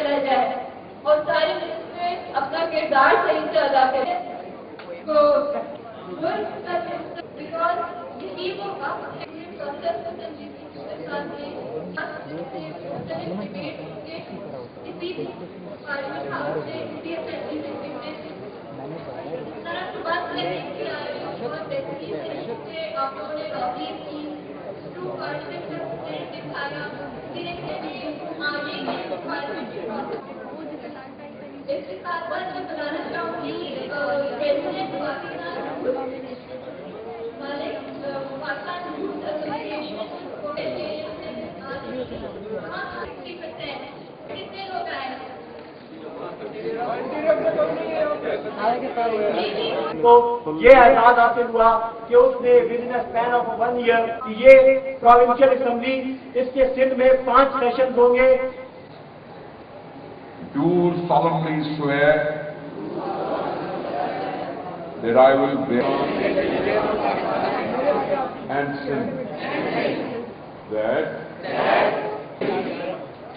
चला जाए और सारे में अपना किरदार सही से अदा करें तो बिकॉज यही होगा पार्लियामेंट हाउस से इसी असेंबली बात करने की बहुत बेहतरीन से आप लोगों ने अपील की टू पार्लियामेंट दिखाया धीरे धीरे आगे के पार्लियामेंट इसके साथ साथ मैं बताना चाहूँगी प्रेसिडेंट पाकिस्तान वाले पाकिस्तान यूथ एसोसिएशन को कितने लोग आए तो ये एहसास हासिल हुआ कि उसने with in span of 1 year ये प्रोविंशियल असेंबली इसके सिंध में 5 सेशन होंगे। Do solemnly swear that I will bear and sin, that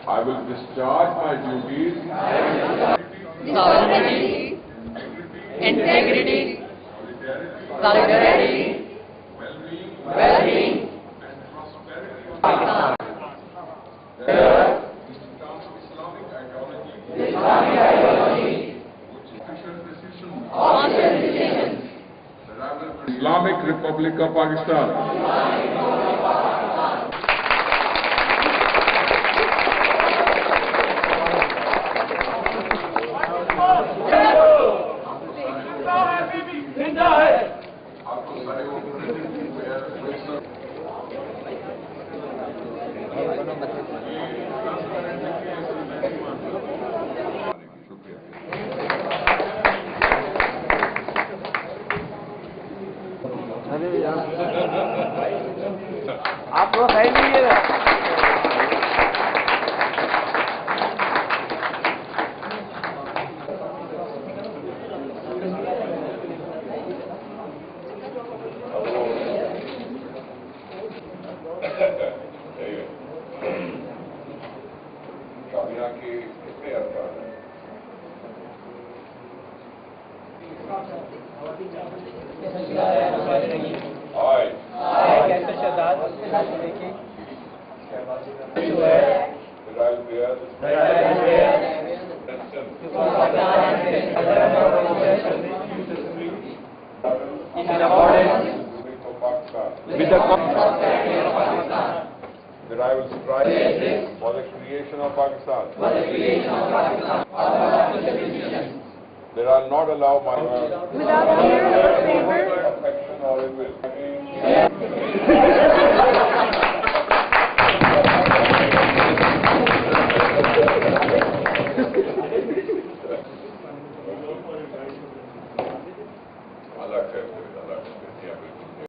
I will discharge my duties sovereignty, integrity, solidarity, well-being, and prosperity of Pakistan. Islamic ideology, conscious decisions, Islamic Republic of Pakistan. आप लोग है नहीं है काबिना के कितने अरकान हैं? I that I will strive for the creation of Pakistan. That I will not allow my affection or ill will.